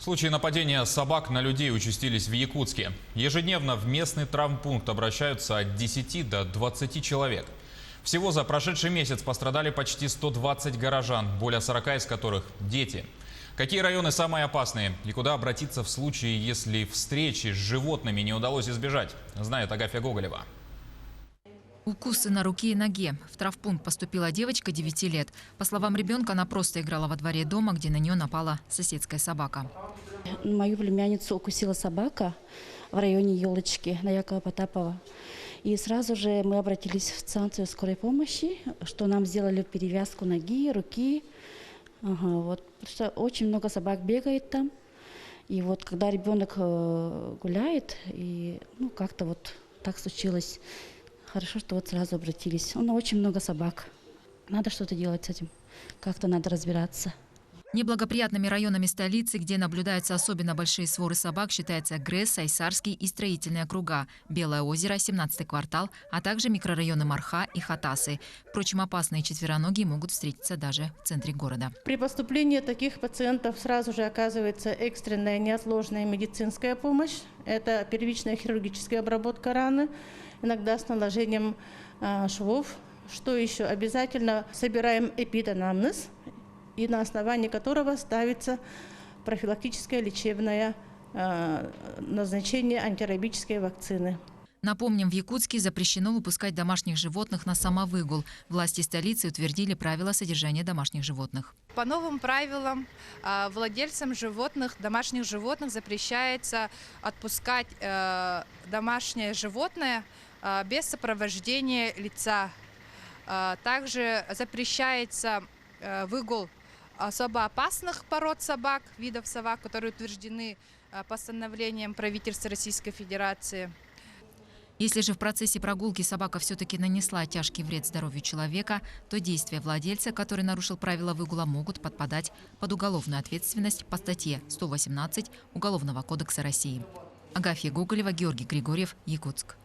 Случаи нападения собак на людей участились в Якутске. Ежедневно в местный травмпункт обращаются от 10 до 20 человек. Всего за прошедший месяц пострадали почти 120 горожан, более 40 из которых – дети. Какие районы самые опасные и куда обратиться в случае, если встречи с животными не удалось избежать, знает Агафья Гоголева. Укусы на руке и ноге. В травмпункт поступила девочка 9 лет. По словам ребенка, она просто играла во дворе дома, где на нее напала соседская собака. Мою племянницу укусила собака в районе Елочки на Якова Потапова. И сразу же мы обратились в станцию скорой помощи, что нам сделали перевязку ноги, руки. Потому что очень много собак бегает там. И вот когда ребенок гуляет, и как-то вот так случилось. Хорошо, что вот сразу обратились. Очень много собак. Надо что-то делать с этим. Как-то надо разбираться. Неблагоприятными районами столицы, где наблюдаются особенно большие своры собак, считаются ГРЭС, Айсарский и строительные округа, Белое озеро, 17-й квартал, а также микрорайоны Марха и Хатасы. Впрочем, опасные четвероногие могут встретиться даже в центре города. При поступлении таких пациентов сразу же оказывается экстренная неотложная медицинская помощь. Это первичная хирургическая обработка раны, иногда с наложением швов. Что еще? Обязательно собираем эпиданамнез, и на основании которого ставится профилактическое лечебное назначение антирабической вакцины. Напомним, в Якутске запрещено выпускать домашних животных на самовыгул. Власти столицы утвердили правила содержания домашних животных. По новым правилам владельцам животных, домашних животных запрещается отпускать домашнее животное без сопровождения лица. Также запрещается выгул особо опасных пород собак, видов собак, которые утверждены постановлением правительства Российской Федерации. Если же в процессе прогулки собака все-таки нанесла тяжкий вред здоровью человека, то действия владельца, который нарушил правила выгула, могут подпадать под уголовную ответственность по статье 118 Уголовного кодекса России. Агафья Гоголева, Георгий Григорьев, Якутск.